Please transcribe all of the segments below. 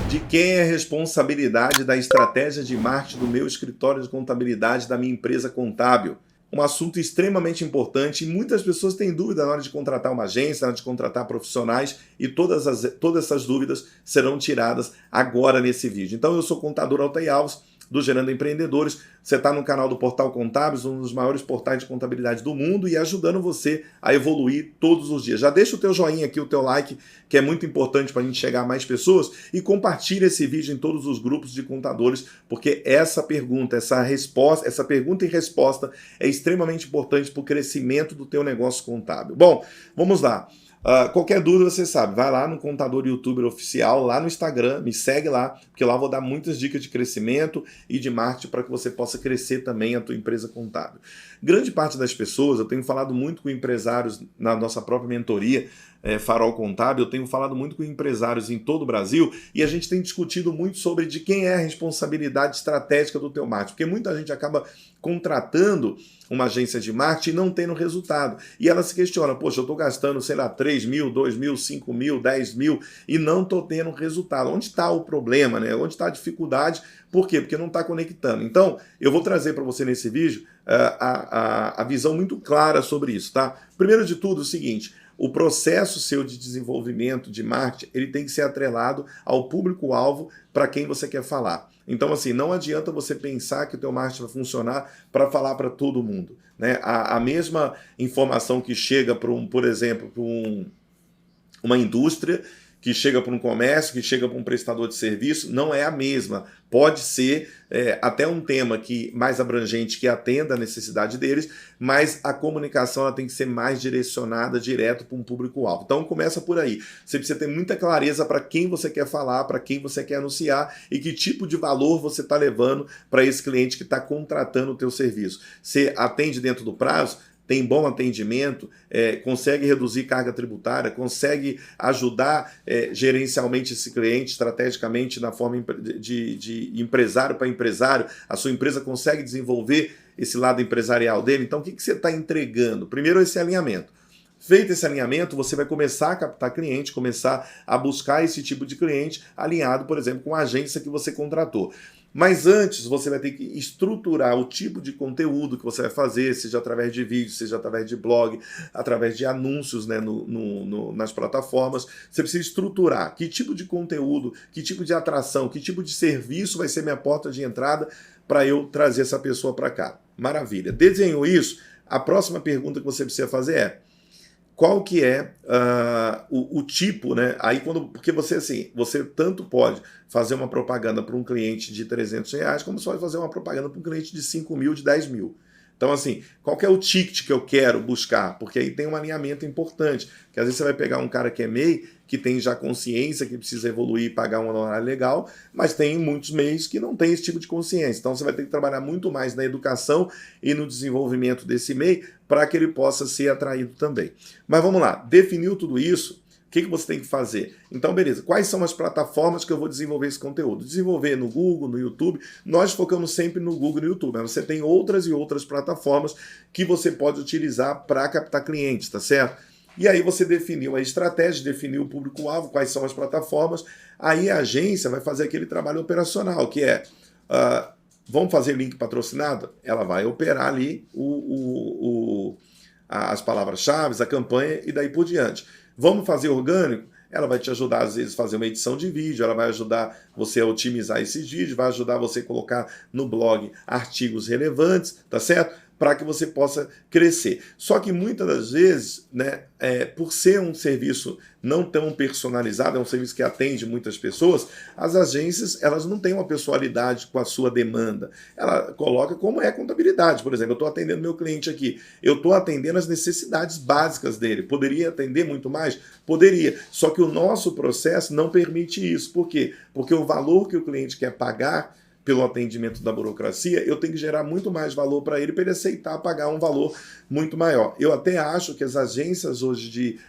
De quem é a responsabilidade da estratégia de marketing do meu escritório de contabilidade da minha empresa contábil? Um assunto extremamente importante e muitas pessoas têm dúvida na hora de contratar uma agência, na hora de contratar profissionais e todas essas dúvidas serão tiradas agora nesse vídeo. Então eu sou o contador Altair Alves, do Gerando Empreendedores. Você está no canal do Portal Contábeis, um dos maiores portais de contabilidade do mundo e ajudando você a evoluir todos os dias. Já deixa o teu joinha aqui, o teu like, que é muito importante para a gente chegar a mais pessoas, e compartilha esse vídeo em todos os grupos de contadores, porque essa pergunta e resposta é extremamente importante para o crescimento do teu negócio contábil. Bom, vamos lá. Qualquer dúvida, você sabe, vai lá no Contador YouTuber Oficial, lá no Instagram, me segue lá, porque lá eu vou dar muitas dicas de crescimento e de marketing para que você possa crescer também a tua empresa contábil. Grande parte das pessoas, eu tenho falado muito com empresários na nossa própria mentoria, Farol Contábil, eu tenho falado muito com empresários em todo o Brasil e a gente tem discutido muito sobre de quem é a responsabilidade estratégica do teu marketing, porque muita gente acaba contratando uma agência de marketing e não tendo resultado. E ela se questiona, poxa, eu estou gastando, sei lá, 3 mil, 2 mil, 5 mil, 10 mil e não estou tendo resultado. Onde está o problema, né? Onde está a dificuldade? Por quê? Porque não está conectando. Então, eu vou trazer para você nesse vídeo a visão muito clara sobre isso, tá? Primeiro de tudo, é o seguinte: o processo seu de desenvolvimento de marketing, ele tem que ser atrelado ao público-alvo para quem você quer falar. Então, assim, não adianta você pensar que o teu marketing vai funcionar para falar para todo mundo, né? A mesma informação que chega para por exemplo, para uma indústria, que chega para um comércio, que chega para um prestador de serviço, não é a mesma. Pode ser até um tema mais abrangente que atenda a necessidade deles, mas a comunicação ela tem que ser mais direcionada direto para um público-alvo. Então começa por aí. Você precisa ter muita clareza para quem você quer falar, para quem você quer anunciar e que tipo de valor você está levando para esse cliente que está contratando o teu serviço. Você atende dentro do prazo? Tem bom atendimento, consegue reduzir carga tributária, consegue ajudar gerencialmente esse cliente, estrategicamente, na forma de empresário para empresário, a sua empresa consegue desenvolver esse lado empresarial dele. Então, o que você está entregando? Primeiro, esse alinhamento. Feito esse alinhamento, você vai começar a captar cliente, começar a buscar esse tipo de cliente alinhado, por exemplo, com a agência que você contratou. Mas antes, você vai ter que estruturar o tipo de conteúdo que você vai fazer, seja através de vídeo, seja através de blog, através de anúncios, né, nas plataformas. Você precisa estruturar que tipo de conteúdo, que tipo de atração, que tipo de serviço vai ser minha porta de entrada para eu trazer essa pessoa para cá. Maravilha. Desenhou isso? A próxima pergunta que você precisa fazer é: qual que é o tipo, né? Aí porque você tanto pode fazer uma propaganda para um cliente de R$300, como você pode fazer uma propaganda para um cliente de 5 mil, de 10 mil. Então, assim, qual que é o ticket que eu quero buscar? Porque aí tem um alinhamento importante, que às vezes você vai pegar um cara que é MEI, que tem já consciência, que precisa evoluir e pagar um honorário legal, mas tem muitos MEIs que não têm esse tipo de consciência. Então você vai ter que trabalhar muito mais na educação e no desenvolvimento desse MEI para que ele possa ser atraído também. Mas vamos lá, definiu tudo isso, o que você tem que fazer? Então, beleza, quais são as plataformas que eu vou desenvolver esse conteúdo? Desenvolver no Google, no YouTube. Nós focamos sempre no Google e no YouTube, mas você tem outras e outras plataformas que você pode utilizar para captar clientes, tá certo? E aí você definiu a estratégia, definiu o público-alvo, quais são as plataformas. Aí a agência vai fazer aquele trabalho operacional, que é, vamos fazer link patrocinado? Ela vai operar ali as palavras-chave, a campanha e daí por diante. Vamos fazer orgânico? Ela vai te ajudar, às vezes, a fazer uma edição de vídeo, ela vai ajudar você a otimizar esses vídeos, vai ajudar você a colocar no blog artigos relevantes, tá certo? Para que você possa crescer. Só que muitas das vezes, né, por ser um serviço não tão personalizado, é um serviço que atende muitas pessoas, as agências elas não têm uma pessoalidade com a sua demanda. Ela coloca como é a contabilidade. Por exemplo, eu estou atendendo meu cliente aqui, eu estou atendendo as necessidades básicas dele. Poderia atender muito mais? Poderia. Só que o nosso processo não permite isso. Por quê? Porque o valor que o cliente quer pagar pelo atendimento da burocracia, eu tenho que gerar muito mais valor para ele aceitar pagar um valor muito maior. Eu até acho que as agências hoje de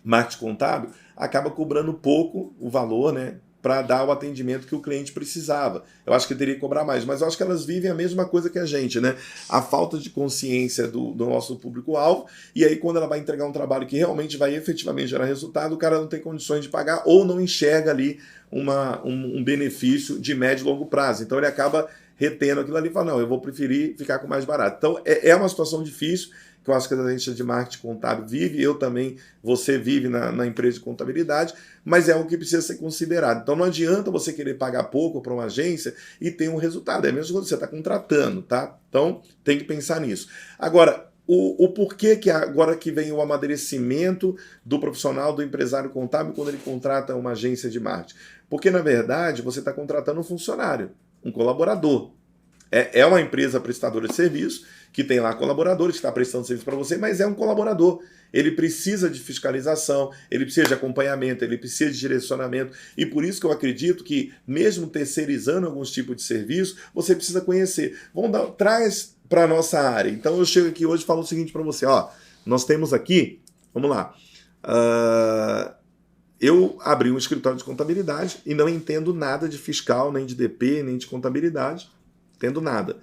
marketing contábil acabam cobrando pouco o valor, né? para dar o atendimento que o cliente precisava. Eu acho que teria que cobrar mais, mas eu acho que elas vivem a mesma coisa que a gente, né? A falta de consciência do nosso público-alvo, e aí quando ela vai entregar um trabalho que realmente vai efetivamente gerar resultado, o cara não tem condições de pagar ou não enxerga ali um benefício de médio e longo prazo. Então ele acaba retendo aquilo ali e fala, não, eu vou preferir ficar com mais barato. Então é uma situação difícil, que eu acho que a agência de marketing contábil vive, eu também, você vive na empresa de contabilidade, mas é algo que precisa ser considerado. Então não adianta você querer pagar pouco para uma agência e ter um resultado, é a mesma coisa que você está contratando, tá? Então tem que pensar nisso. Agora, o porquê que agora que vem o amadurecimento do profissional, do empresário contábil, quando ele contrata uma agência de marketing? Porque, na verdade, você está contratando um funcionário, um colaborador. É uma empresa prestadora de serviço, que tem lá colaboradores, que está prestando serviço para você, mas é um colaborador. Ele precisa de fiscalização, ele precisa de acompanhamento, ele precisa de direcionamento. E por isso que eu acredito que, mesmo terceirizando alguns tipos de serviço, você precisa conhecer. Traz para a nossa área. Então eu chego aqui hoje e falo o seguinte para você. Ó, nós temos aqui, vamos lá, eu abri um escritório de contabilidade e não entendo nada de fiscal, nem de DP, nem de contabilidade. Entendo nada.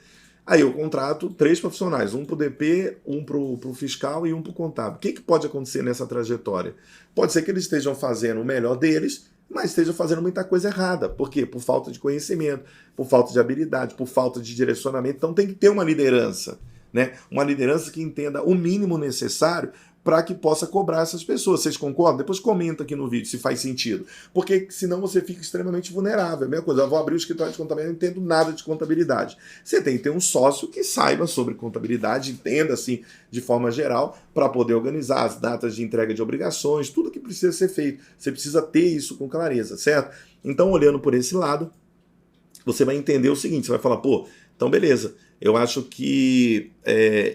Aí eu contrato 3 profissionais, um para o DP, um para o fiscal e um para o contábil. O que pode acontecer nessa trajetória? Pode ser que eles estejam fazendo o melhor deles, mas estejam fazendo muita coisa errada. Por quê? Por falta de conhecimento, por falta de habilidade, por falta de direcionamento. Então tem que ter uma liderança, né? Uma liderança que entenda o mínimo necessário para que possa cobrar essas pessoas. Vocês concordam? Depois comenta aqui no vídeo se faz sentido. Porque senão você fica extremamente vulnerável. É a mesma coisa, eu vou abrir o escritório de contabilidade, não entendo nada de contabilidade. Você tem que ter um sócio que saiba sobre contabilidade, entenda assim de forma geral, para poder organizar as datas de entrega de obrigações, tudo que precisa ser feito. Você precisa ter isso com clareza, certo? Então, olhando por esse lado, você vai entender o seguinte, você vai falar, pô, então beleza, eu acho que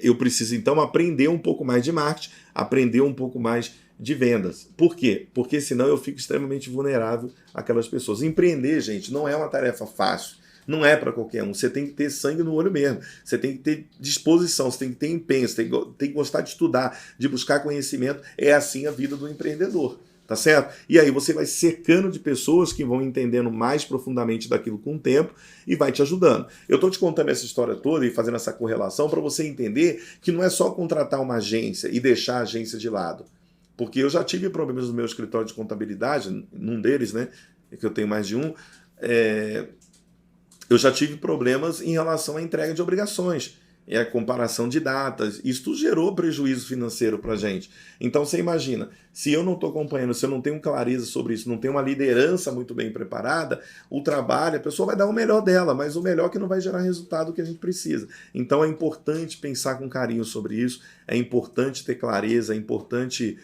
eu preciso então aprender um pouco mais de marketing, aprender um pouco mais de vendas. Por quê? Porque senão eu fico extremamente vulnerável àquelas pessoas. Empreender, gente, não é uma tarefa fácil. Não é para qualquer um. Você tem que ter sangue no olho mesmo. Você tem que ter disposição, você tem que ter empenho, você tem que gostar de estudar, de buscar conhecimento. É assim a vida do empreendedor. Tá certo? E aí você vai cercando de pessoas que vão entendendo mais profundamente daquilo com o tempo e vai te ajudando. Eu estou te contando essa história toda e fazendo essa correlação para você entender que não é só contratar uma agência e deixar a agência de lado. Porque eu já tive problemas no meu escritório de contabilidade, num deles, né, que eu tenho mais de um, eu já tive problemas em relação à entrega de obrigações. É a comparação de datas, isso gerou prejuízo financeiro para a gente. Então você imagina, se eu não estou acompanhando, se eu não tenho clareza sobre isso, não tenho uma liderança muito bem preparada, o trabalho, a pessoa vai dar o melhor dela, mas o melhor que não vai gerar resultado que a gente precisa. Então é importante pensar com carinho sobre isso, é importante ter clareza, é importante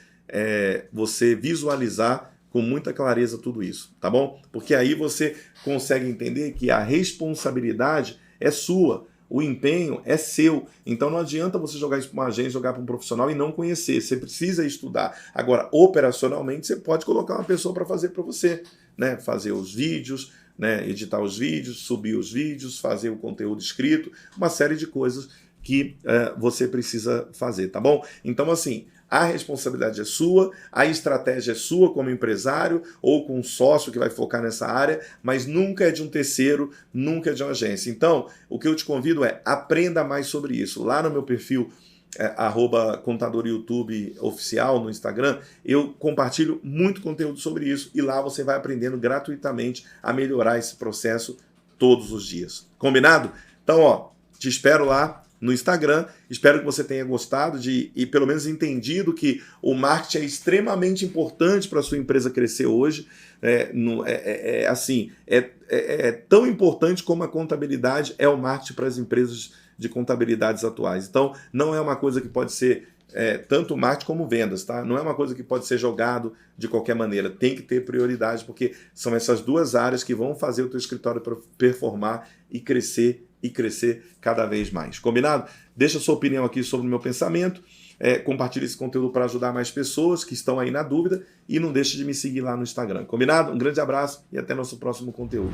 você visualizar com muita clareza tudo isso, tá bom? Porque aí você consegue entender que a responsabilidade é sua. O empenho é seu, então não adianta você jogar isso para uma agência, jogar para um profissional e não conhecer, você precisa estudar. Agora, operacionalmente, você pode colocar uma pessoa para fazer para você, né? Fazer os vídeos, né? Editar os vídeos, subir os vídeos, fazer o conteúdo escrito, uma série de coisas que você precisa fazer, tá bom? Então, assim, a responsabilidade é sua, a estratégia é sua como empresário ou com um sócio que vai focar nessa área, mas nunca é de um terceiro, nunca é de uma agência. Então, o que eu te convido é aprenda mais sobre isso. Lá no meu perfil, @contadoryoutube oficial no Instagram, eu compartilho muito conteúdo sobre isso e lá você vai aprendendo gratuitamente a melhorar esse processo todos os dias. Combinado? Então, ó, te espero lá no Instagram. Espero que você tenha gostado e pelo menos entendido que o marketing é extremamente importante para a sua empresa crescer hoje. É tão importante como a contabilidade é o marketing para as empresas de contabilidades atuais. Então, não é uma coisa que pode ser tanto marketing como vendas, tá? Não é uma coisa que pode ser jogado de qualquer maneira. Tem que ter prioridade, porque são essas duas áreas que vão fazer o teu escritório performar e crescer cada vez mais. Combinado? Deixa a sua opinião aqui sobre o meu pensamento. Compartilhe esse conteúdo para ajudar mais pessoas que estão aí na dúvida e não deixe de me seguir lá no Instagram. Combinado? Um grande abraço e até nosso próximo conteúdo.